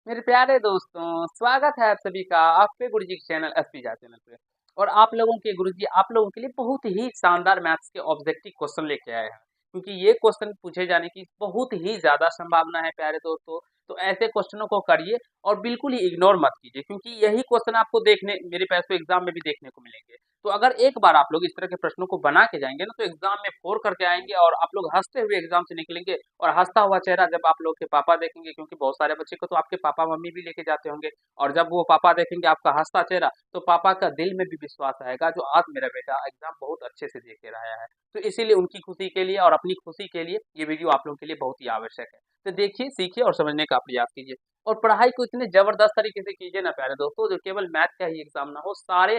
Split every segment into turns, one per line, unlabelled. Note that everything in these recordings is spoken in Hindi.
मेरे प्यारे दोस्तों, स्वागत है आप सभी का आपके गुरुजी के चैनल एसपीजा चैनल पे। और आप लोगों के गुरुजी आप लोगों के लिए बहुत ही शानदार मैथ्स के ऑब्जेक्टिव क्वेश्चन लेके आए हैं, क्योंकि ये क्वेश्चन पूछे जाने की बहुत ही ज्यादा संभावना है प्यारे दोस्तों। तो ऐसे क्वेश्चनों को करिए और बिल्कुल ही इग्नोर मत कीजिए, क्योंकि यही क्वेश्चन आपको देखने मेरे पास तो एग्जाम में भी देखने को मिलेंगे। तो अगर एक बार आप लोग इस तरह के प्रश्नों को बना के जाएंगे ना, तो एग्जाम में फोर करके आएंगे और आप लोग हंसते हुए एग्जाम से निकलेंगे। और हंसता हुआ चेहरा जब आप लोग के पापा देखेंगे, क्योंकि बहुत सारे बच्चे को तो आपके पापा मम्मी भी लेके जाते होंगे, और जब वो पापा देखेंगे आपका हंसता चेहरा, तो पापा का दिल में भी विश्वास आएगा जो आज मेरा बेटा एग्जाम बहुत अच्छे से दे के रहा है। तो इसीलिए उनकी खुशी के लिए और अपनी खुशी के लिए ये वीडियो आप लोगों के लिए बहुत ही आवश्यक है। तो देखिए, सीखिए और समझने का प्रयास कीजिए। और पढ़ाई को इतने जबरदस्त तरीके से कीजिए ना प्यारे दोस्तों, जो केवल मैथ का ही एग्जाम ना हो, सारे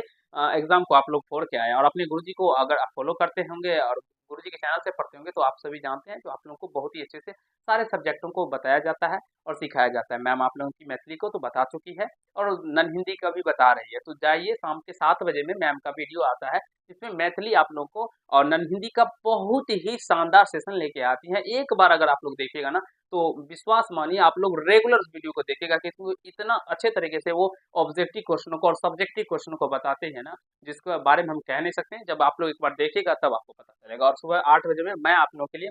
एग्जाम को आप लोग फोड़ के आए। और अपने गुरुजी को अगर आप फॉलो करते होंगे और गुरुजी के चैनल से पढ़ते होंगे, तो आप सभी जानते हैं, जो आप लोगों को बहुत ही अच्छे से सारे सब्जेक्टों को बताया जाता है और सिखाया जाता है। मैम आप लोगों की मैथिली को तो बता चुकी है और नन हिंदी का भी बता रही है। तो जाइए, शाम के 7 बजे में मैम का वीडियो आता है, जिसमें मैथिली आप लोगों को और नन हिंदी का बहुत ही शानदार सेशन लेके आती है। एक बार अगर आप लोग देखिएगा ना, तो विश्वास मानिए आप लोग रेगुलर उस वीडियो को देखिएगा कि वो इतना अच्छे तरीके से वो ऑब्जेक्टिव क्वेश्चनों को और सब्जेक्टिव क्वेश्चनों को बताते हैं ना, जिसके बारे में हम कह नहीं सकते हैं। जब आप लोग एक बार देखिएगा तब आपको पता चलेगा। और सुबह 8 बजे में मैं आप लोगों के लिए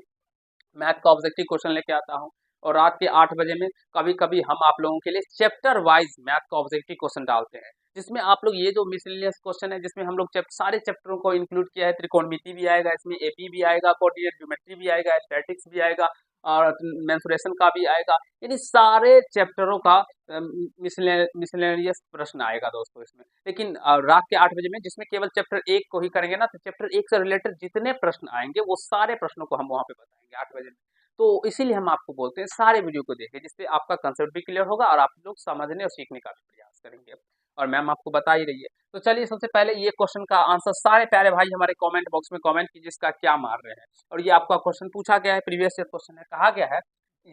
मैथ का ऑब्जेक्टिव क्वेश्चन लेके आता हूँ। और रात के 8 बजे में कभी कभी हम आप लोगों के लिए चैप्टर वाइज मैथ का ऑब्जेक्टिव क्वेश्चन डालते हैं, जिसमें आप लोग ये जो मिसलेनियस क्वेश्चन है, जिसमें हम लोग सारे चैप्टरों को इंक्लूड किया है। त्रिकोणमिति भी आएगा, इसमें एपी भी आएगा, कोऑर्डिनेट ज्योमेट्री भी आएगा, स्टैटिक्स भी आएगा, और मेंसुरेशन का भी आएगा। यानी सारे चैप्टरों का मिसलेनियस प्रश्न आएगा दोस्तों इसमें। लेकिन रात के 8 बजे में, जिसमें केवल चैप्टर 1 को ही करेंगे ना, तो चैप्टर 1 से रिलेटेड जितने प्रश्न आएंगे वो सारे प्रश्नों को हम वहाँ पे बताएंगे 8 बजे में। तो इसीलिए हम आपको बोलते हैं सारे वीडियो को देखें, जिससे आपका कंसेप्ट भी क्लियर होगा और आप लोग समझने और सीखने का भी प्रयास करेंगे। और मैम आपको बता ही रही है। तो चलिए, सबसे पहले ये क्वेश्चन का आंसर सारे प्यारे भाई हमारे कमेंट बॉक्स में कमेंट कीजिए, इसका क्या मार रहे हैं। और ये आपका क्वेश्चन पूछा गया है, प्रीवियस ईयर क्वेश्चन है। कहा गया है,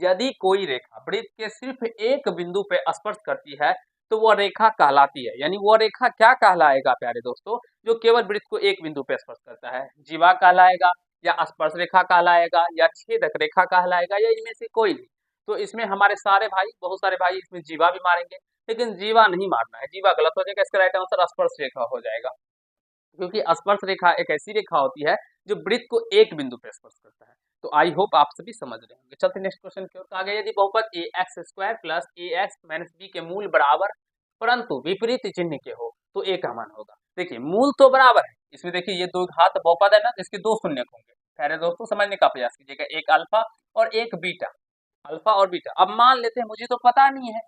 यदि कोई रेखा वृत्त के सिर्फ एक बिंदु पे स्पर्श करती है, तो वह रेखा कहलाती है। यानी वह रेखा क्या कहलाएगा प्यारे दोस्तों, जो केवल वृत्त को एक बिंदु पे स्पर्श करता है? जीवा कहलाएगा, या स्पर्श रेखा कहलाएगा, या छेदक रेखा कहलाएगा, या इनमें से कोई नहीं? तो इसमें हमारे सारे भाई, बहुत सारे भाई इसमें जीवा भी मारेंगे, लेकिन जीवा नहीं मारना है, जीवा गलत हो जाएगा। इसका राइट आंसर स्पर्श रेखा हो जाएगा, क्योंकि स्पर्श रेखा एक ऐसी रेखा होती है जो वृत्त को एक बिंदु पर स्पर्श करता है। तो आई होप आप सभी समझ रहे होंगे। चलते नेक्स्ट क्वेश्चन की ओर। कहा गया, यदि बहुपद ए एक्स स्क्वायर प्लस ए एक्स माइनस बी के मूल बराबर परंतु विपरीत चिन्ह के हो, तो ए का मान होगा। देखिए, मूल तो बराबर है इसमें। देखिए, ये दो घात बहुपद है ना, जिसके दो शून्य होंगे। खैर दोस्तों, समझने का प्रयास कीजिएगा। एक अल्फा और एक बीटा, अल्फा और बीटा। अब मान लेते हैं मुझे तो पता नहीं है,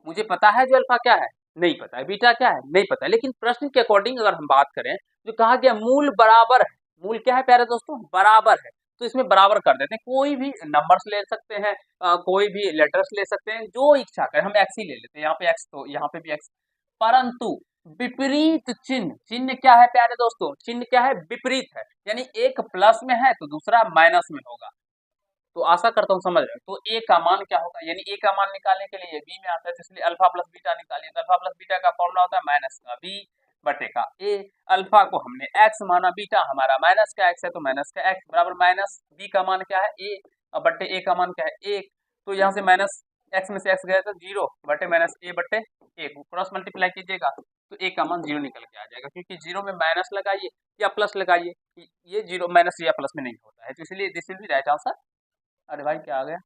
मुझे पता है जो अल्फा क्या है, नहीं पता है, बीटा क्या है, नहीं पता है। लेकिन प्रश्न के अकॉर्डिंग अगर हम बात करें, जो कहा गया मूल बराबर है, मूल क्या है प्यारे दोस्तों, बराबर है। तो इसमें बराबर कर देते हैं, कोई भी नंबर्स ले सकते हैं, कोई भी लेटर्स ले सकते हैं, जो इच्छा करें। हम एक्स ही ले लेते हैं, यहाँ पे एक्स तो यहाँ पे भी एक्स। परंतु विपरीत चिन्ह, चिन्ह क्या है प्यारे दोस्तों, चिन्ह क्या है, विपरीत है। यानी एक प्लस में है तो दूसरा माइनस में होगा। तो आशा करता हूँ समझ रहे हो। तो ए का मान क्या होगा, यानी ए का मान निकालने के लिए बी में आता है, तो इसलिए अल्फा प्लस बीटा निकालिए। तो अल्फा प्लस बीटा का फॉर्मूला होता है माइनस का बी बटे का ए। अल्फा को हमने एक्स माना, बीटा हमारा माइनस का एक्स है, तो माइनस का एक्स बराबर माइनस बी का मान क्या है ए, और बटे ए का मान क्या है एक। तो यहाँ से माइनस एक्स में से एक्स गया तो जीरो बटे माइनस ए बटे एक, क्रॉस मल्टीप्लाई कीजिएगा तो ए का मान जीरो निकल के आ जाएगा, क्योंकि जीरो में माइनस लगाइए या प्लस लगाइए, ये जीरो माइनस या प्लस में नहीं होता है। तो इसलिए this will be right answer. अरे भाई क्या आ गया,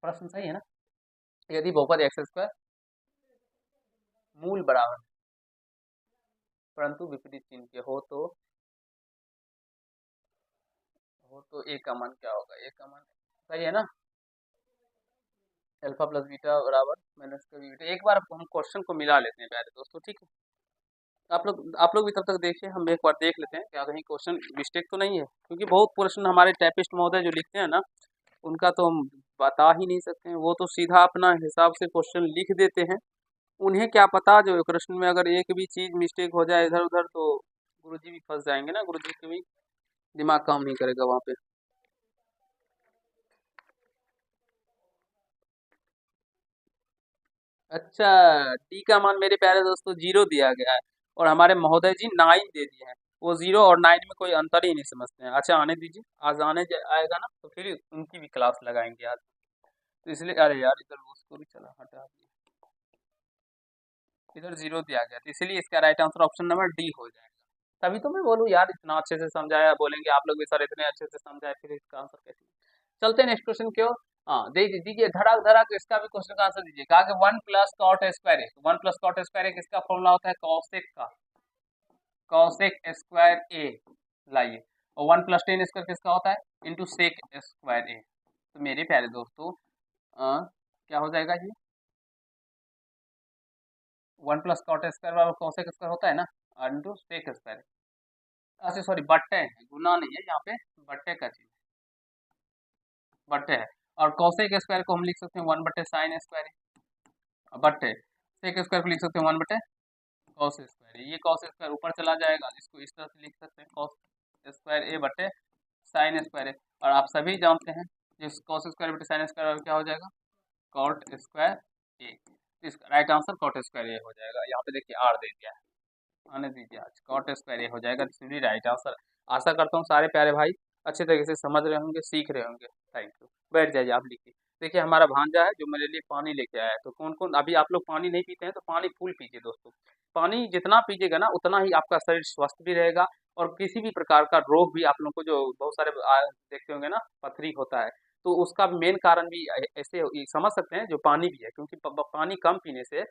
प्रश्न सही है ना। यदि बहुपद एक्स स्क्वायर मूल बराबर परंतु विपरीत चिन्ह के हो तो ए का मान क्या होगा, ए का मान सही है ना, अल्फा प्लस बीटा बराबर माइनस का बीटा। एक बार हम क्वेश्चन को मिला लेते हैं प्यारे दोस्तों, ठीक है। आप लोग भी तब तक देखिए, हम एक बार देख लेते हैं क्या कहीं क्वेश्चन मिस्टेक तो नहीं है, क्योंकि बहुत प्रश्न हमारे टाइपिस्ट महोदय जो लिखते हैं ना, उनका तो हम बता ही नहीं सकते हैं। वो तो सीधा अपना हिसाब से क्वेश्चन लिख देते हैं। उन्हें क्या पता, जो प्रश्न में अगर एक भी चीज मिस्टेक हो जाए इधर उधर, तो गुरुजी भी फंस जाएंगे ना, गुरुजी के भी दिमाग काम नहीं करेगा वहां पे। अच्छा, टी का मान मेरे प्यारे दोस्तों जीरो दिया गया है, और हमारे महोदय जी 9 दे दिए हैं। वो जीरो और 9 में कोई अंतर ही नहीं समझते हैं। अच्छा, आने दीजिए, आज आएगा ना, तो फिर उनकी भी क्लास लगाएंगे आज। तो इसलिए अरे यार इधर उसको भी चला हटा दिया, इधर 0 दिया गया, तो इसीलिए इसका right answer option number D हो जाएगा। तभी तो मैं बोलूँ यार इतना अच्छे से समझाया, बोलेंगे आप लोग भी सर इतने अच्छे से समझाए फिर इसका आंसर कैसे। चलते हैं नेक्स्ट क्वेश्चन की ओर। हाँ दे दीजिए धड़ाक धड़ाक, इसका भी क्वेश्चन का आंसर दीजिए। कहा कि 1 + cot² 1 + cot² किसका फॉर्मूला होता है, कॉसेक का, कॉसेक स्क्वायर ए। लाइए, और 1 + tan² किसका होता है, इंटू सेक स्क्वायर ए। तो मेरे प्यारे दोस्तों क्या हो जाएगा ये, 1 + cot² बराबर कॉसेक स्क्वायर होता है ना, इंटू सेक स्क्वायर। अच्छा सॉरी बट्टे है, गुना नहीं है यहाँ पे, बट्टे का चीज बट्टे है। और कॉसेक स्क्वायर को हम लिख सकते हैं 1/sin², बट्टे सेक स्क्वायर को लिख सकते हैं 1/cos²। ये cos² ऊपर चला जाएगा, इसको इस तरह से लिख सकते हैं cos²a/sin²। और आप सभी जानते हैं जिस cos²/sin² क्या हो जाएगा, cot²a। इसका राइट आंसर cot²a हो जाएगा। यहाँ पे देखिए आर दे दिया है, आने दीजिए आज, cot²a हो जाएगा, इसलिए राइट आंसर। आशा करता हूँ सारे प्यारे भाई अच्छे तरीके से समझ रहे होंगे, सीख रहे होंगे। Thank you. बैठ जाइए आप लिखिए। देखिए हमारा भांजा है जो मेरे लिए पानी लेके आया है, तो कौन कौन, अभी आप लोग पानी नहीं पीते हैं तो पानी फुल पीजिए दोस्तों। पानी जितना पीजिएगा ना उतना ही आपका शरीर स्वस्थ भी रहेगा, और किसी भी प्रकार का रोग भी आप लोगों को, जो बहुत सारे देखते होंगे ना पथरी होता है, तो उसका मेन कारण भी ऐसे समझ सकते हैं जो पानी भी है, क्योंकि पानी कम पीने से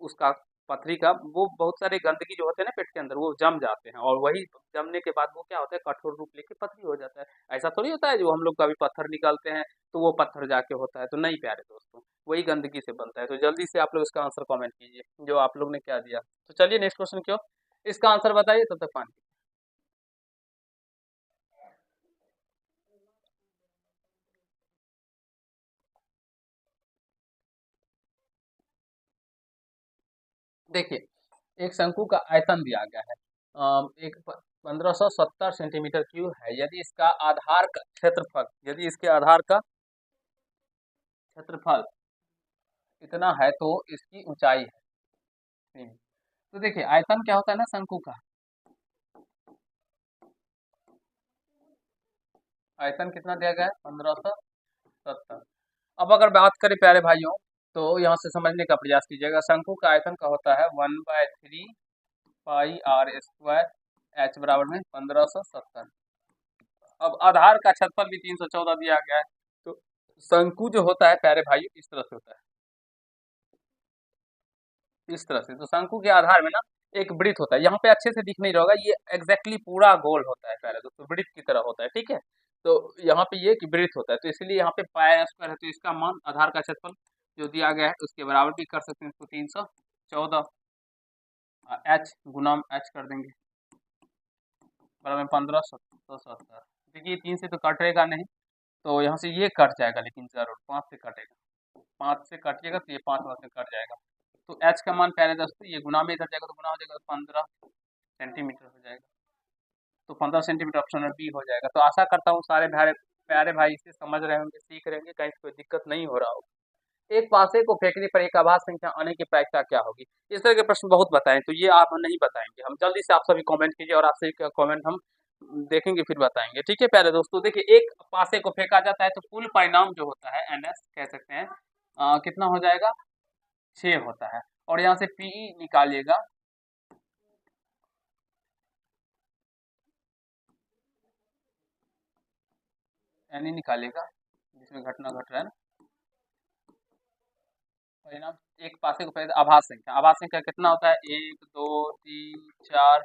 उसका पथरी का वो बहुत सारे गंदगी जो होते हैं ना पेट के अंदर वो जम जाते हैं, और वही जमने के बाद वो क्या होता है, कठोर रूप लेके पथरी हो जाता है। ऐसा थोड़ी होता है जो हम लोग कभी पत्थर निकालते हैं तो वो पत्थर जाके होता है, तो नहीं प्यारे दोस्तों, वही गंदगी से बनता है। तो जल्दी से आप लोग इसका आंसर कमेंट कीजिए जो आप लोग ने क्या दिया। तो चलिए नेक्स्ट क्वेश्चन क्यों, इसका आंसर बताइए तब तक पानी। देखिए एक शंकु का आयतन दिया गया है, एक 1570 सेंटीमीटर क्यूब है। यदि इसका आधार का क्षेत्रफल, यदि इसके आधार का क्षेत्रफल इतना है तो इसकी ऊंचाई है। तो देखिए आयतन क्या होता है ना शंकु का, आयतन कितना दिया गया है, 1570। अब अगर बात करें प्यारे भाइयों, तो यहाँ से समझने का प्रयास कीजिएगा। शंकु का आयतन का होता है 1/3 पाई r² h बराबर में 1570। अब आधार का क्षेत्रफल भी 314 दिया गया है। तो शंकु जो होता है प्यारे भाइयों इस तरह से होता है, इस तरह से। तो शंकु के आधार में ना एक वृत्त होता है, यहाँ पे अच्छे से दिख नहीं रहा होगा, ये एग्जैक्टली पूरा गोल होता है प्यारे दोस्तों, वृत्त की तरह होता है, ठीक है। तो यहाँ पे ये कि वृत्त होता है, तो इसलिए यहाँ पे पाई² है, तो इसका मान आधार का क्षेत्रफल जो दिया गया है उसके बराबर भी कर सकते हैं, इसको 314 h गुना h कर देंगे बराबर में 1570। देखिए 3 से तो कटेगा नहीं, तो यहाँ से ये कट जाएगा, लेकिन जरूर 5 से कटेगा, 5 से कटिएगा तो ये 5 वहाँ से कट जाएगा। तो h का मान प्यारे दोस्तों ये गुना में इधर जाएगा तो गुना हो जाएगा, 15 सेंटीमीटर हो जाएगा। तो 15 सेंटीमीटर ऑप्शन में बी हो जाएगा। तो आशा करता हूँ सारे प्यारे प्यारे भाई इसे समझ रहे होंगे, सीख रहे होंगे, कहीं कोई दिक्कत नहीं हो रहा होगा। एक पासे को फेंकने पर एक आभास संख्या आने की प्रायिकता क्या होगी, इस तरह के प्रश्न बहुत बताएं, तो ये आप नहीं बताएंगे, हम जल्दी से आप सभी कमेंट कीजिए और आपसे कमेंट हम देखेंगे फिर बताएंगे, ठीक है प्यारे दोस्तों। देखिए एक पासे को फेंका जाता है तो कुल परिणाम जो होता है NS कह सकते हैं कितना हो जाएगा, 6 होता है। और यहाँ से PE निकालिएगा, NE निकालिएगा जिसमें घटना घट रहा है ना, परिणाम एक पासे को फेंक, आभास संख्या, आभास संख्या कितना होता है, 1 2 3 4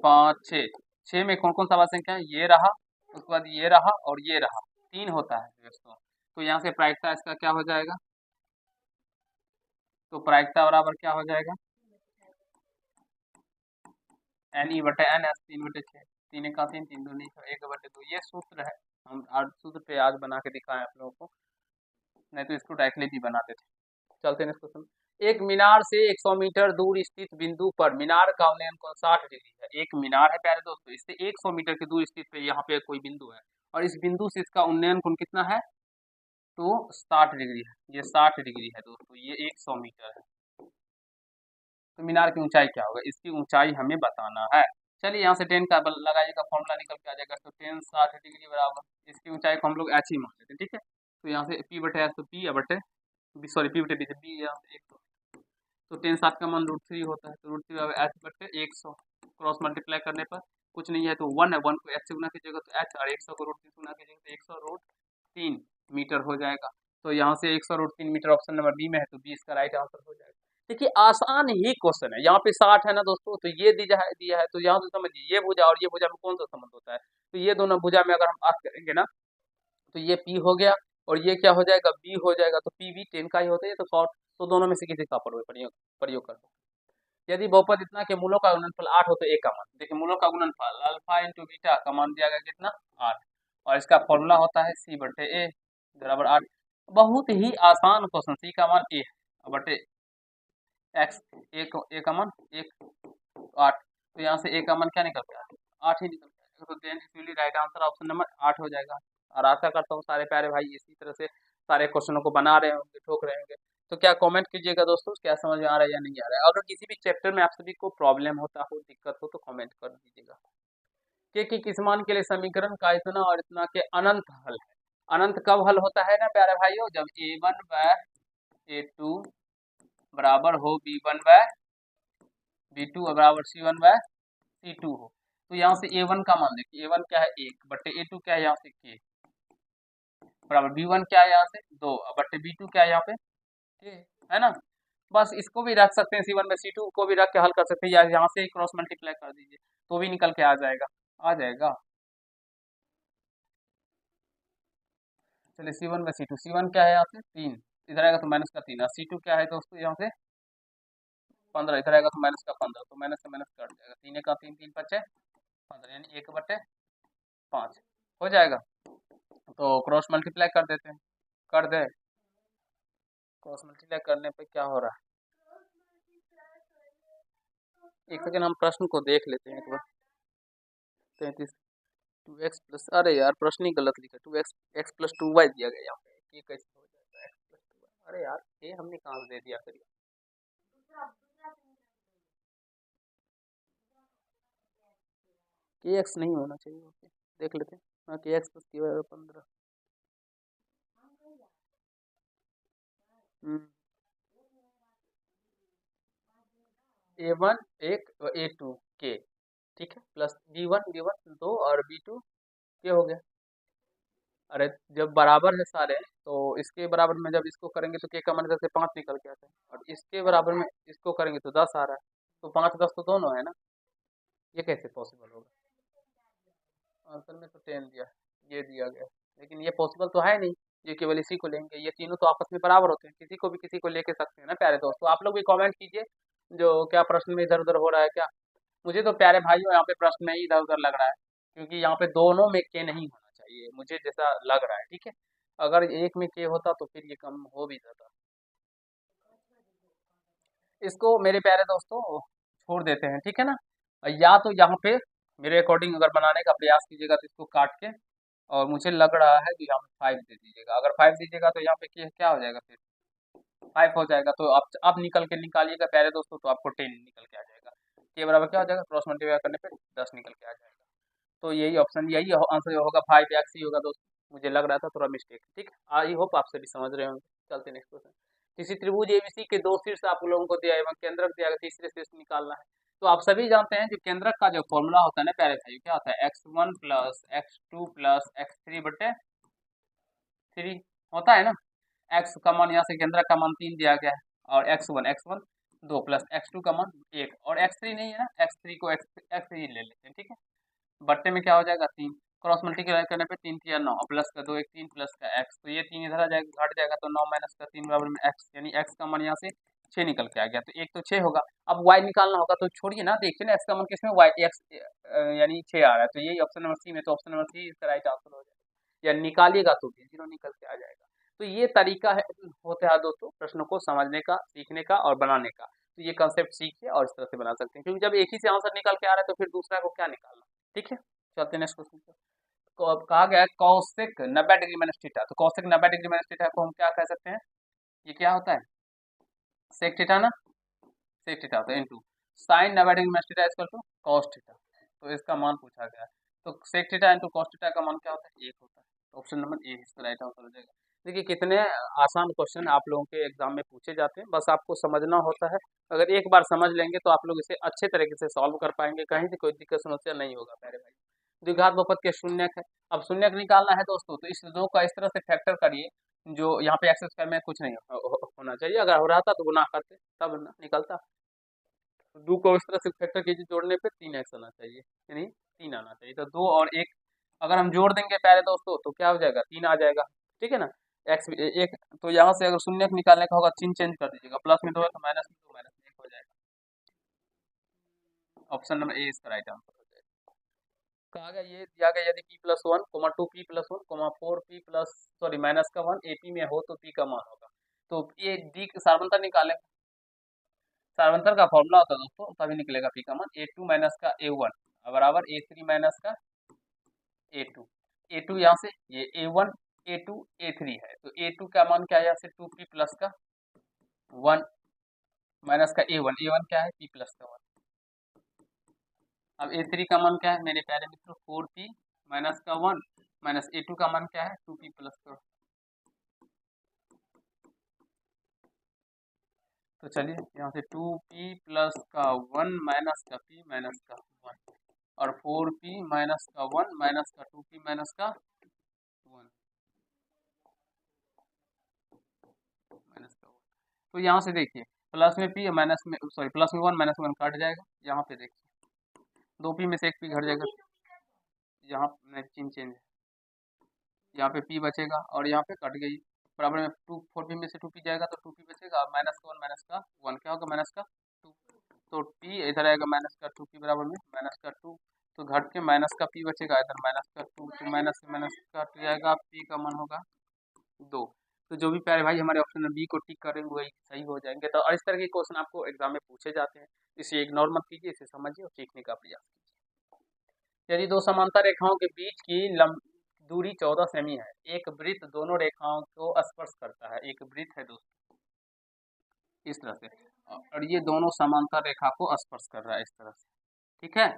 5 6। 6 में कौन कौन सा आभास संख्या है, ये रहा, उसके बाद ये रहा और ये रहा, 3 होता है दोस्तों। तो यहाँ से प्रायिकता इसका क्या हो जाएगा, तो प्रायिकता बराबर क्या हो जाएगा, NE/NS 3/6, 3 का 3 3 दूनी 1/2। ये सूत्र है, हम आज सूत्र पे आज बना के दिखाएं आप लोगों को, नहीं तो इसको डायरेक्टली भी बना देते। चलते हैं क्वेश्चन। एक मीनार से 100 मीटर दूर स्थित बिंदु पर मीनार का उन्नयन कोण 60 डिग्री है। एक मीनार है प्यारे दोस्तों, इससे 100 मीटर की दूर स्थित पे यहाँ पे कोई बिंदु है, और इस बिंदु से इसका उन्नयन कोण कितना है, तो 60 डिग्री है। ये 60 डिग्री है दोस्तों, ये 100 मीटर है। तो मीनार की ऊंचाई क्या होगा, इसकी ऊंचाई हमें बताना है। चलिए यहाँ से 10 का लगाइएगा, फॉर्मूला निकल के आ जाएगा। तो 10 60 डिग्री बराबर, इसकी ऊंचाई को हम लोग h ही मान लेते हैं, ठीक है। तो यहाँ से पी बटे एस तो पी बटे बी, सॉरी पी बटे बी से बी, यहाँ से 100, तो 10 7 का मान √3 होता है, तो √3 एच बटे 100 क्रॉस मल्टीप्लाई करने पर कुछ नहीं है तो 1 है, 1 को एच से गुना कीजिएगा तो एच, और 100 को √3 से गुना कीजिएगा तो 100√3 मीटर हो जाएगा। तो यहाँ से 100√3 मीटर ऑप्शन नंबर बी में है, तो बी इसका राइट आंसर हो जाएगा। देखिए आसान ही क्वेश्चन है, यहाँ पे 60 है ना दोस्तों, तो ये दिया है तो यहाँ से समझिए ये भुजा और ये भुजा में कौन सा संबंध होता है, तो ये दोनों भुजा में अगर हम बात करेंगे ना तो ये पी हो गया और ये क्या हो जाएगा, बी हो जाएगा, तो पी भी 10 का ही होता है, तो कॉट, तो दोनों में से किसी का प्रयोग कर दो। यदि बहुपद इतना के मूलों का गुणनफल 8 हो तो ए का मान, देखिए मूलों का गुणनफल अल्फा इंटू बीटा का मान दिया गया कितना 8, और इसका फॉर्मूला होता है सी बटे ए बराबर 8। बहुत ही आसान क्वेश्चन, सी का मान ए बटे एक्स, ए का मान 8, तो यहाँ से ए का मान क्या निकल के आएगा 8 ही निकल के आएगा, तो देन इसीलिए राइट आंसर ऑप्शन नंबर 8 हो जाएगा। और आशा करता हूँ सारे प्यारे भाई इसी तरह से सारे क्वेश्चनों को बना रहे होंगे, ठोक रहे होंगे। तो क्या कमेंट कीजिएगा दोस्तों, क्या समझ में आ रहा है या नहीं आ रहा है। अगर किसी भी चैप्टर में आप सभी को प्रॉब्लम होता हो, दिक्कत हो, तो कमेंट कर दीजिएगा। कि किस मान के लिए समीकरण का इतना और इतना के अनंत हल है। अनंत कब हल होता है ना प्यारे भाइयों, जब a1 बाय a2 बराबर हो b1 बाय b2 बराबर c1 बाय c2 हो। तो यहाँ से a1 का मान देखिए, a1 क्या है 1 बटे a2 क्या है यहाँ से k बराबर b1 क्या है यहाँ से 2 बटे b2 क्या है यहाँ पे k, है ना। बस इसको भी रख सकते हैं, c1 में c2 को भी रख के हल कर सकते हैं, या यहाँ से क्रॉस मल्टीप्लाई कर दीजिए तो भी निकल के आ जाएगा। चलिए c1 में c2, c1 क्या है यहाँ से 3, इधर आएगा तो माइनस का 3, और c2 क्या है दोस्तों यहाँ से 15, इधर आएगा तो माइनस का 15, तो माइनस से माइनस कट जाएगा, 3 का 3, 3 5 15, यानी 1 बटे 5 हो जाएगा। तो क्रॉस मल्टीप्लाई कर देते हैं, कर दे, क्रॉस मल्टीप्लाई करने पे क्या हो रहा है, एक सेकेंड हम प्रश्न को देख लेते हैं एक बार। 33 2x प्लस, अरे यार प्रश्न ही गलत लिखा, 2x x प्लस 2y दिया गया यहाँ पे, ये कैसे हो जाएगा x प्लस 2y, अरे यार ये हमने कहाँ से दे दिया फिर, के एक्स नहीं होना चाहिए, ओके देख लेते हैं। हाँ के एक्स प्लस की 15, a1 1 और a2 के, ठीक है, प्लस b1 2 और b2 के हो गया। अरे जब बराबर है सारे तो इसके बराबर में जब इसको करेंगे तो के का मान इधर से 5 निकल के आता है, और इसके बराबर में इसको करेंगे तो 10 आ रहा है, तो 5 10 तो दोनों है ना, ये कैसे पॉसिबल होगा। आंसर में तो 10 दिया, ये दिया गया, लेकिन ये पॉसिबल तो है नहीं, ये केवल इसी को लेंगे, ये तीनों तो आपस में बराबर होते हैं, किसी को भी किसी को लेके सकते हैं ना प्यारे दोस्तों। आप लोग भी कमेंट कीजिए जो क्या प्रश्न में इधर उधर हो रहा है क्या। मुझे तो प्यारे भाइयों यहाँ पे प्रश्न में ही इधर उधर लग रहा है, क्योंकि यहाँ पे दोनों में के नहीं होना चाहिए, मुझे जैसा लग रहा है, ठीक है। अगर एक में के होता तो फिर ये कम हो भी जाता। इसको मेरे प्यारे दोस्तों छोड़ देते हैं, ठीक है ना। या तो यहाँ पे मेरे अकॉर्डिंग अगर बनाने का प्रयास कीजिएगा तो इसको काट के, और मुझे लग रहा है कि यहाँ पे 5 दे दीजिएगा, अगर 5 दीजिएगा तो यहाँ पे क्या हो जाएगा फिर 5 हो जाएगा, तो आप निकल के निकालिएगा प्यारे दोस्तों, तो आपको 10 निकल के आ जाएगा, के बराबर क्या हो जाएगा क्रॉस मल्टीप्लाई करने पे 10 निकल के आ जाएगा। तो यही ऑप्शन, यही आंसर होगा 5x ही होगा दोस्तों, मुझे लग रहा था थोड़ा मिस्टेक, ठीक है। आई होप आप सभी समझ रहे होंगे। चलते नेक्स्ट क्वेश्चन। किसी त्रिभुज एबीसी के दो शीर्ष आप लोगों को दिया एवं केंद्रक दिया गया, तीसरे शीर्ष निकालना है। तो आप सभी जानते हैं जो केंद्रक का जो फॉर्मूला होता है ना प्यारे भाई, क्या होता है x1 plus x2 plus x3 बटे 3 होता है ना। x का मान यहाँ से केंद्रक का मान 3 दिया गया है, और x1 2 प्लस x2 का मान 1, और x3 नहीं है ना, x3 को x3 ले लेते हैं, ठीक है। बट्टे में क्या हो जाएगा 3, क्रॉस मल्टीप्लाई करने पे 3 3 9 प्लस का 2 1 3 प्लस का x, तो ये 3 इधर आ जाएगा घट जाएगा, तो 9 माइनस का 3 बराबर में x, यानी x का मान यहाँ से 6 निकल के आ गया, तो एक तो 6 होगा। अब y निकालना होगा, तो छोड़िए ना, देखिए ना x का मान किसमें y x यानी 6 आ रहा है, तो यही ऑप्शन नंबर सी में, तो ऑप्शन नंबर सी इसका राइट आंसर हो जाएगा, या निकालिएगा तो भी 0 निकल के आ जाएगा। तो ये तरीका है होता है दोस्तों प्रश्नों को समझने का, सीखने का और बनाने का। तो ये कंसेप्ट सीखिए और इस तरह से बना सकते हैं, क्योंकि जब एक ही से आंसर निकल के आ रहा है तो फिर दूसरा को क्या निकालना, ठीक है। चलते हैं नेक्स्ट क्वेश्चन पर। तो अब कहा गया है कौशिक 90 डिग्री माइनस थीटा, तो कौशिक 90 डिग्री माइनस थीटा को हम क्या कह सकते हैं, ये क्या होता है सेक थीटा ना, सेक थीटा होता है into sine 90 degree minus theta equal to cos theta, तो इसका मान पूछा गया है। तो sec theta into cos theta का मान क्या होता है 1 होता है, तो ऑप्शन नंबर ए इसका राइट आंसर हो जाएगा। देखिए कितने आसान क्वेश्चन आप लोगों के एग्जाम में पूछे जाते हैं, बस आपको समझना होता है। अगर एक बार समझ लेंगे तो आप लोग इसे अच्छे तरीके से सॉल्व कर पाएंगे, कहीं से कोई दिक्कत समस्या नहीं होगा मेरे भाई। द्विघात बहुपद के शून्यक है। अब शून्यक निकालना है दोस्तों, तो इस दो का इस तरह से फैक्टर करिए, जो यहाँ पे एक्स स्क्वायर में कुछ नहीं होना चाहिए, अगर हो रहा था तो गुना करते तब निकलता। दो को इस तरह से फैक्टर कीजिए, जोड़ने पे 3x आना चाहिए, यानी 3 आना चाहिए। तो 2 और 1 अगर हम जोड़ देंगे प्यारे दोस्तों तो क्या हो जाएगा, 3 आ जाएगा, ठीक है ना। एक्स एक, तो यहाँ से अगर शून्य निकालने का होगा, चिन्ह चेंज कर दीजिएगा, प्लस में 2 है तो माइनस में 2, माइनस में 1 हो जाएगा। ऑप्शन नंबर ए इसका राइट आंसर हो जाएगा। कहा गया ये दिया गया, यदि p plus 1 comma 2p plus 1 comma 4p plus sorry minus का 1 AP में हो तो p का मान होगा। तो ये डी सार्वंतर निकालें, सार्वंतर का फॉर्मूला होता है दोस्तों, तभी निकलेगा p का मान। A2 माइनस का A1 बराबर A3 माइनस का A2। A2 यहाँ से ये A1 A2 A3 है, तो A2 का मान क्या है, यहाँ से 2p प्लस का 1 माइनस का A1, A1 क्या है, p प्लस का 1। अब A3 का मान क्या है मेरे प्यारे मित्रों, 4p माइनस का 1 माइनस A2 का मान क्या है, 2p प्लस का। तो चलिए यहाँ से 2p प्लस का 1 माइनस का p माइनस का 1 और 4p माइनस का 1 माइनस का 2p माइनस का 1 माइनस का 1। तो यहाँ से देखिए प्लस में p माइनस में सॉरी प्लस में 1 माइनस में 1 कट जाएगा, यहाँ पे देखिए 2p में से 1p घट जाएगा, यहाँ में चिन्ह चेंज है, यहाँ पे p बचेगा और यहाँ पे कट गई, बराबर में 2 4p में से 2p जाएगा तो 2p बचेगा, माइनस का 1 माइनस का 1 क्या होगा, माइनस का 2। तो p इधर आएगा माइनस का 2p बराबर में माइनस का 2, तो घट के माइनस का p बचेगा, इधर माइनस का 2, तो माइनस से माइनस का 2 आएगा, p का मान होगा 2। तो जो भी प्यारे भाई हमारे ऑप्शन बी को टिक करेंगे वही सही हो जाएंगे। तो और इस तरह के क्वेश्चन आपको एग्जाम में पूछे जाते हैं, इसे इग्नोर मत कीजिए, इसे समझिए और सीखने का प्रयास कीजिए। यदि दो समांतर रेखाओं के बीच की दूरी 14 सेमी है, एक वृत्त दोनों रेखाओं को स्पर्श करता है, एक वृत्त है दोस्तों इस तरह से, और ये दोनों समांतर रेखा को स्पर्श कर रहा है इस तरह से, ठीक है।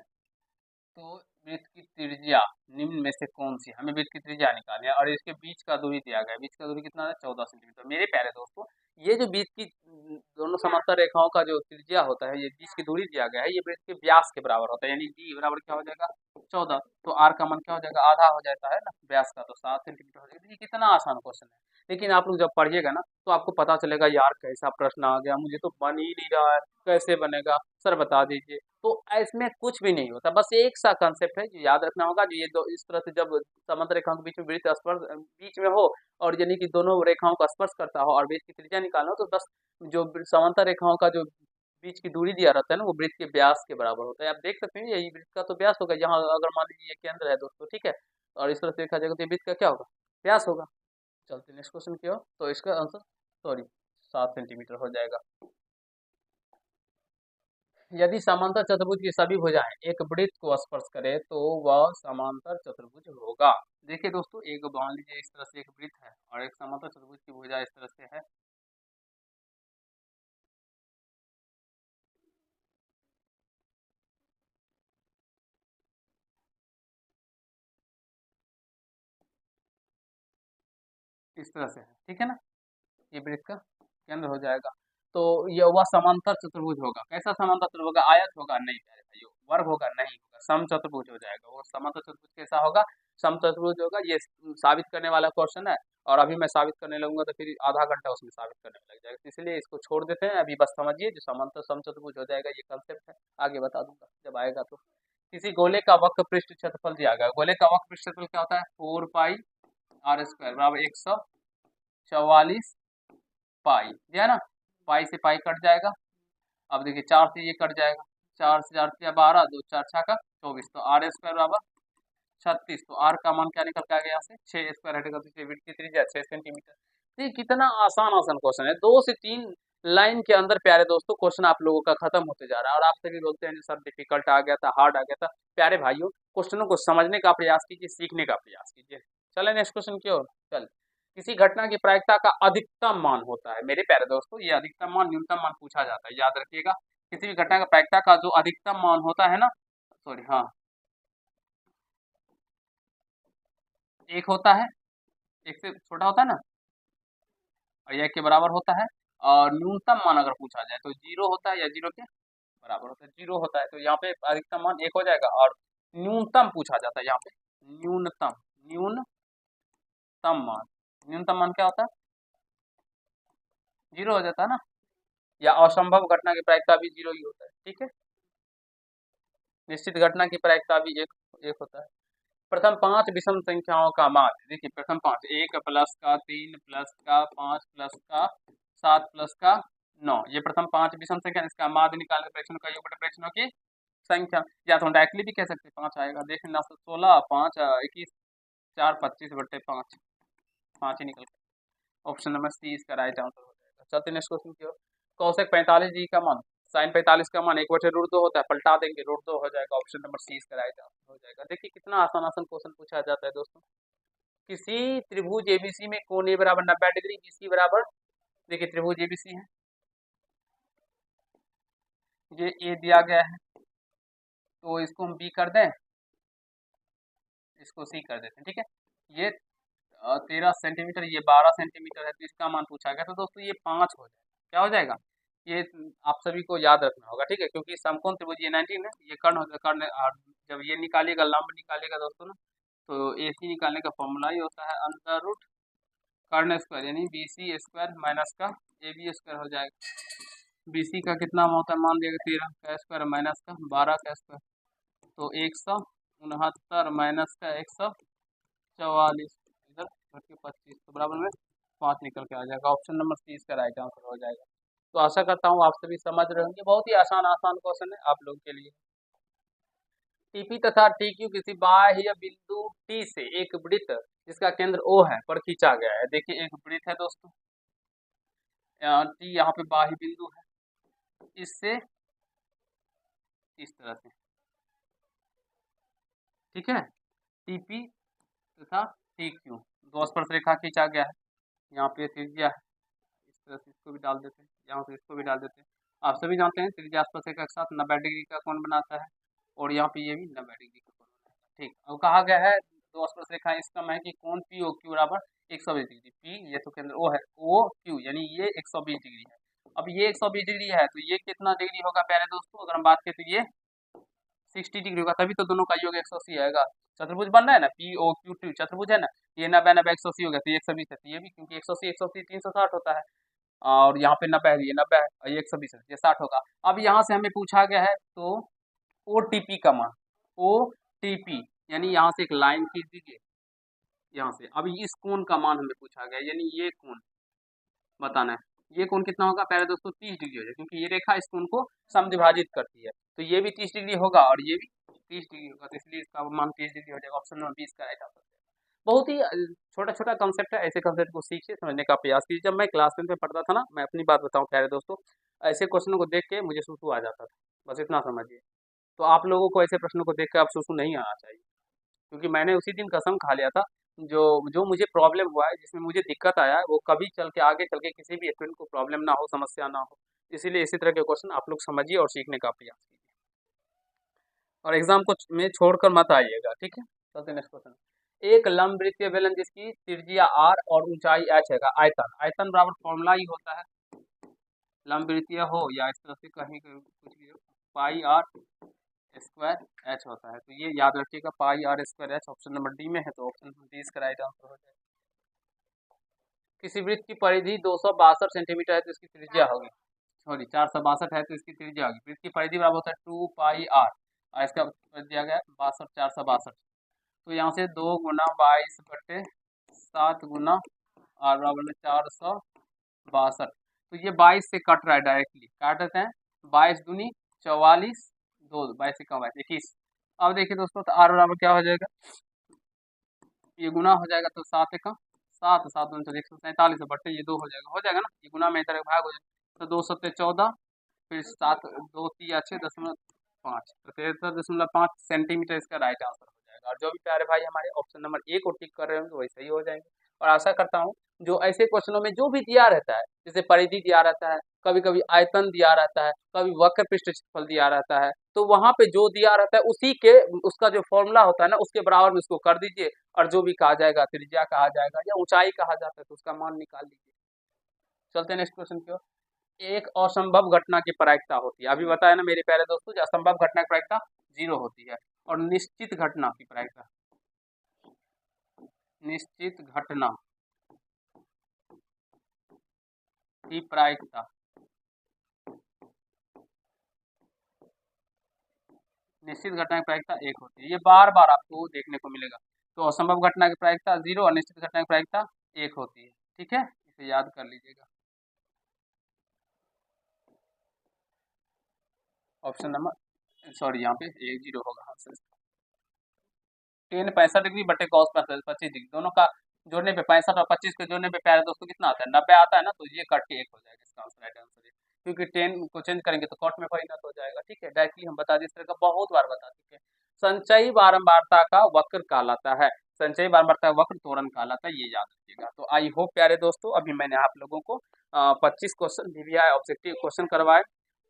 तो वृत्त की त्रिज्या निम्न में से कौन सी, हमें वृत्त की त्रिज्या निकालनी है और इसके बीच का दूरी दिया गया है, बीच का दूरी कितना है, 14 सेंटीमीटर। मेरे प्यारे दोस्तों ये जो बीच की दोनों समांतर रेखाओं का जो त्रिज्या होता है, ये बीच की दूरी दिया गया है, ये वृत्त के व्यास के बराबर होता है, यानी d बराबर क्या हो जाएगा 14, तो r का मान क्या हो जाएगा, आधा हो जाता है ना व्यास का, तो 7 सेंटीमीटर हो जाएगा। देखिए कितना आसान क्वेश्चन है, लेकिन आप लोग जब पढ़िएगा ना तो आपको पता चलेगा यार कैसा प्रश्न आ गया, मुझे तो बन ही नहीं रहा है, कैसे बनेगा सर बता दीजिए। तो इसमें कुछ भी नहीं होता, बस एक सा कंसेप्ट है जो याद रखना होगा, जो ये दो इस तरह से जब समांतर रेखाओं के बीच में वृत्त स्पर्श बीच में हो और यानी कि दोनों रेखाओं का स्पर्श करता हो और वृत्त की त्रिज्या निकालना हो, तो बस जो समांतर रेखाओं का जो बीच की दूरी दिया रहता है ना वो वृत्त के व्यास के बराबर होता है। आप देख सकते हैं यही वृत्त का तो व्यास होगा, यहाँ अगर मान लीजिए ये केंद्र है दोस्तों, ठीक है, और इस तरह से देखा जाएगा तो ये वृत्त का क्या होगा, व्यास होगा। चलते नेक्स्ट क्वेश्चन की ओर, तो इसका आंसर सॉरी 7 सेंटीमीटर हो जाएगा। यदि समांतर चतुर्भुज की सभी भुजाएं एक वृत्त को स्पर्श करे तो वह समांतर चतुर्भुज होगा। देखिए दोस्तों एक मान लीजिए इस तरह से एक वृत्त है और एक समांतर चतुर्भुज की भुजा इस तरह से है, इस तरह से है, ठीक है ना, ये वृत्त का केंद्र हो जाएगा। तो ये वह समांतर चतुर्भुज होगा, कैसा समांतर चतुर्भुज होगा, आयत होगा नहीं प्यारे भाइयों, वर्ग होगा नहीं होगा, समचतुर्भुज हो जाएगा। वो समांतर चतुर्भुज कैसा होगा, समचतुर्भुज होगा। ये साबित करने वाला क्वेश्चन है और अभी मैं साबित करने लगूंगा तो फिर आधा घंटा उसमें साबित करने में लग जाएगा, तो इसलिए इसको छोड़ देते हैं, अभी बस समझिए जो समांतर समचतुर्भुज हो जाएगा ये कंसेप्ट है, आगे बता दूंगा जब आएगा। तो किसी गोले का वक्र पृष्ठ क्षेत्रफल दिया गया, गोले का वक्र पृष्ठ क्षेत्रफल क्या होता है, 4 पाई आर स्क्वायर बराबर 144 पाई, दिया ना, पाई से पाई कट जाएगा। अब देखिए 4 से ये कट जाएगा, 4 से 4 या 12, 2 4 6 का 24, तो आर स्क्वायर बराबर 36, तो आर का मान क्या निकल के आ गया, यहाँ से 6 स्क्वायर हटेगा तो इसकी विड्थ की त्रिज्या 6 सेंटीमीटर। तो ये कितना आसान आसान क्वेश्चन है, 2 से 3 लाइन के अंदर प्यारे दोस्तों क्वेश्चन आप लोगों का खत्म होते जा रहा है। और आप सभी बोलते हैं सर डिफिकल्ट आ गया था, हार्ड आ गया था। प्यारे भाइयों क्वेश्चनों को समझने का प्रयास कीजिए, सीखने का प्रयास कीजिए। चले नेक्स्ट क्वेश्चन की ओर। चल, किसी घटना की प्रायिकता का अधिकतम मान होता है, मेरे प्यारे दोस्तों ये अधिकतम मान न्यूनतम मान पूछा जाता है, याद रखिएगा। किसी भी घटना का प्रायिकता का जो अधिकतम मान होता है ना, सॉरी हाँ, एक होता है, एक से छोटा होता है ना, और यह के बराबर होता है। और न्यूनतम मान अगर पूछा जाए तो 0 होता है या 0 के बराबर होता है, 0 होता है। तो यहाँ पे अधिकतम मान 1 हो जाएगा। और न्यूनतम पूछा जाता है यहाँ पे, न्यूनतम मान, न्यूनतम मान क्या होता है, 0 हो जाता है ना। या असंभव घटना की प्रायिकता भी 0 ही होता है, ठीक है। निश्चित घटना की प्रायिकता भी एक होता है। प्रथम 5 विषम संख्याओं का माध्य, देखिए प्रथम 5, 1 प्लस का, 3 प्लस का, 5 प्लस का, 7 प्लस का, 9, ये प्रथम 5 विषम संख्या, इसका माध्य निकाल के प्रेक्षणों का योग बटे प्रेक्षणों की संख्या। या तो हम डायरेक्टली भी कह सकते हैं 5 आएगा, देख लेना, 16 5 21 4 25 बटे 5, 5 ही निकल गया। ऑप्शन नंबर सी इसका राइट आंसर हो जाएगा। चलते नेक्स्ट क्वेश्चन की ओर। कौशिक 45 डिग्री का मान, साइन 45 का मान 1/√2 होता है, पलटा देंगे √2 हो जाएगा। ऑप्शन नंबर सी इसका राइट आंसर हो जाएगा। देखिए कितना आसान आसान क्वेश्चन पूछा जाता है दोस्तों। किसी त्रिभुज एबीसी में कोण ए बराबर 90 डिग्री, बीसी बराबर, देखिए त्रिभुज एबीसी है, ये ए दिया गया है, तो इसको हम बी कर दें, इसको सी कर देते हैं, ठीक है। ये 13 सेंटीमीटर, ये 12 सेंटीमीटर है, तो इसका मान पूछा गया। तो दोस्तों ये 5 हो जाएगा, क्या हो जाएगा, ये आप सभी को याद रखना होगा, ठीक है। क्योंकि समकोण त्रिभुज ये 19 है, ये कर्ण होता है, कर्ण, और जब ये निकालिएगा, लंब निकालिएगा दोस्तों ना, तो ए सी निकालने का फॉर्मूला ही होता है अंडर रूट कर्ण स्क्वायर, यानी बी सी स्क्वायर माइनस का ए बी स्क्वायर हो जाएगा। बी सी का कितना होता है, मान दिया 13 का स्क्वायर माइनस का 12 का स्क्वायर, तो 169 माइनस का 144, इधर घट के 25, तो बराबर में 5 निकल के आ जाएगा। ऑप्शन नंबर सी इसका राइट आंसर हो जाएगा। तो आशा करता हूँ आप सभी समझ रहे होंगे, बहुत ही आसान आसान क्वेश्चन है आप लोगों के लिए। टीपी तथा टीक्यू किसी बाह्य बिंदु टी से एक वृत्त जिसका केंद्र ओ है पर खींचा गया है। देखिए एक वृत्त है दोस्तों, टी यहाँ पे बाह्य बिंदु है, इससे इस तरह से, ठीक है। टीपी तथा टीक्यू दो स्पर्श रेखा खींचा गया है, यहाँ पे त्रिज्या है, इस तरह से इसको भी डाल देते हैं, यहाँ से इसको भी डाल देते हैं। आप सभी जानते हैं त्रिज्या स्पर्श रेखा के साथ 90 डिग्री का कोण बनाता है, और यहाँ पे ये भी 90 डिग्री का कोण बनाता है, ठीक। अब कहा गया है दो स्पर्श रेखा इस क्रम है कि कोण पी ओ क्यू बराबर 120 डिग्री, पी ये तो केंद्र ओ है, ओ क्यू यानी ये 120 डिग्री है। अब ये 120 डिग्री है, तो ये कितना डिग्री होगा प्यारे दोस्तों, अगर हम बात करें तो ये 60 डिग्री होगा, तभी तो दोनों का योग 180 आएगा। चतुर्भुज बन रहा है ना, पी ओ क्यू टी चतुर्भुज है ना, ये 90 90 180 हो गया, तो ये 120 है, तो ये भी क्योंकि 180 180 360 होता है, और यहाँ पे 90 है, ये 90 है, और ये 120 है, ये 60 होगा। अब यहाँ से हमें पूछा गया है तो ओ टी पी का मान, ओ टी पी यानी यहाँ से एक लाइन खींच दीजिए यहाँ से। अब इस कोण का मान हमें पूछा गया, यानी ये कोण बताना है, ये कोण कितना होगा प्यारे दोस्तों, 30 डिग्री हो जाए, क्योंकि ये रेखा इस कोण को समद्विभाजित करती है, तो ये भी 30 डिग्री होगा और ये भी 30 डिग्री होगा, तो इसलिए इसका मान 30 डिग्री हो जाएगा। ऑप्शन नंबर 20 का राइट आंसर। बहुत ही छोटा छोटा कंसेप्ट है, ऐसे कंसेप्ट को सीखिए, समझने का प्रयास कीजिए। जब मैं क्लास 10 में पढ़ता था ना, मैं अपनी बात बताऊं प्यारे दोस्तों, ऐसे क्वेश्चनों को देख के मुझे सुसु आ जाता था, बस इतना समझिए। तो आप लोगों को ऐसे प्रश्नों को देख के आप सुसु नहीं आना चाहिए, क्योंकि मैंने उसी दिन कसम खा लिया था, जो जो मुझे प्रॉब्लम हुआ है, जिसमें मुझे दिक्कत आया है, वो कभी चल के आगे चल के किसी भी स्टूडेंट को प्रॉब्लम ना हो, समस्या ना हो। इसीलिए इसी तरह के क्वेश्चन आप लोग समझिए और सीखने का प्रयास कीजिए, और एग्जाम को में छोड़कर मत आइएगा, ठीक है। चलते नेक्स्ट क्वेश्चन। एक लंबवृत्तीय बेलन जिसकी त्रिज्या r और ऊंचाई h है का आयतन, आयतन बराबर फॉर्मूला ही होता है, लंबवृत्तीय हो या इस तरह से कहीं कुछ भी हो, पाई r स्क्वायर h होता है, तो ये याद रखिएगा, पाई r square h। Option number D में है, तो ऑप्शन नंबर डी इसका राइट आंसर हो जाएगा। किसी वृत्त की परिधि 262 सेंटीमीटर है, तो इसकी त्रिज्या होगी, सॉरी 462 है, तो इसकी त्रिज्या होगी, वृत्त की परिधि बराबर होता है 2 पाई r, और इसका दिया गया 62 462, तो यहाँ से 2 गुना 22 बटे 7 गुना r बराबर में 462, तो ये 22 से कट रहा है, डायरेक्टली काट देते हैं, 22 दूनी 44, 2 22 से कम 21। अब देखिए दोस्तों, तो r बराबर क्या हो जाएगा, ये गुना हो जाएगा, तो 7 का 7 7 दूनी तो 147 बटे ये 2 हो जाएगा ना, ये गुना में इधर भाग हो जाएगा, तो 2 7 14, फिर 7 2 3 6.5, तो 73.5 सेंटीमीटर इसका राइट आंसर हो जाएगा। और जो भी प्यारे भाई हमारे ऑप्शन नंबर ए को टिक कर रहे होंगे वही सही हो जाएंगे। और आशा करता हूँ जो ऐसे क्वेश्चनों में जो भी दिया रहता है, जैसे परिधि दिया रहता है, कभी कभी आयतन दिया रहता है, कभी वक्र पृष्ठ क्षेत्रफल दिया रहता है, तो वहां पे जो दिया रहता है उसी के उसका जो फॉर्मूला होता है ना, उसके बराबर में उसको कर दीजिए, और जो भी कहा जाएगा त्रिज्या कहा जाएगा या ऊंचाई कहा जाता है, तो उसका मान निकाल लीजिए। चलते हैं नेक्स्ट क्वेश्चन की ओर। एक असंभव घटना की प्रायिकता होती है, अभी बताया ना मेरे प्यारे दोस्तों, जो असंभव घटना की प्रायिकता 0 होती है। और निश्चित घटना की प्रायिकता, निश्चित घटना की प्रायिकता, निश्चित घटना की प्रायिकता 1 होती है। ये बार बार आपको देखने को मिलेगा। तो असंभव घटना की प्रायिकता 0 और निश्चित घटना की प्रायिकता 1 होती है। ठीक है, इसे याद कर लीजिएगा। ऑप्शन नंबर, सॉरी यहाँ पे 0 होगा, हाँ सर। टेन 65 डिग्री बटे कॉस 25 डिग्री, दोनों का जोड़ने पे 65 और 25 के जोड़ने पे प्यारे दोस्तों कितना आता है, 90 आता है ना। तो ये कट के 1 हो जाएगा, इसका आंसर राइट आंसर है। क्योंकि 10 को चेंज करेंगे तो कॉट में परिणत हो जाएगा। ठीक है, डायरेक्टली हम बता दें, इस तरह का बहुत बार बता चुके हैं। संचयी बारंबारता का वक्र कहलाता है, संचयी बारंबारता का वक्र त्वरण कहलाता है, ये याद रखिएगा। तो आई होप प्यारे दोस्तों अभी मैंने आप लोगों को 25 क्वेश्चन DVI ऑब्जेक्टिव क्वेश्चन करवाए,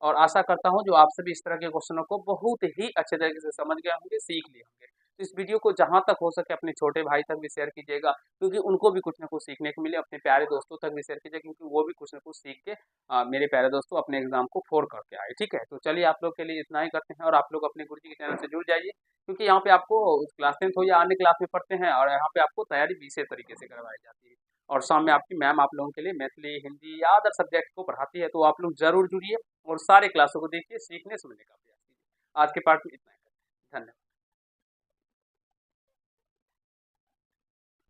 और आशा करता हूँ जो आप सभी इस तरह के क्वेश्चनों को बहुत ही अच्छे तरीके से समझ गए होंगे, सीख लिए होंगे। तो इस वीडियो को जहाँ तक हो सके अपने छोटे भाई तक भी शेयर कीजिएगा, क्योंकि उनको भी कुछ ना कुछ सीखने को मिले। अपने प्यारे दोस्तों तक भी शेयर कीजिए, क्योंकि वो भी कुछ ना कुछ सीख के मेरे प्यारे दोस्तों अपने एग्जाम को फोर करके आए। ठीक है, तो चलिए आप लोग के लिए इतना ही करते हैं, और आप लोग अपने गुरुजी के चैनल से जुड़ जाइए, क्योंकि यहाँ पे आपको क्लास 10th हो या अन्य क्लास में पढ़ते हैं, और यहाँ पे आपको तैयारी विशेष तरीके से करवाई जाती है। और शाम में आपकी मैम आप लोगों के लिए मैथिली, हिंदी या अदर सब्जेक्ट को पढ़ाती है। तो आप लोग जरूर जुड़िए और सारे क्लासों को देखिए, सीखने सुनने का प्रयास कीजिए। आज के पार्ट में इतना ही। धन्यवाद।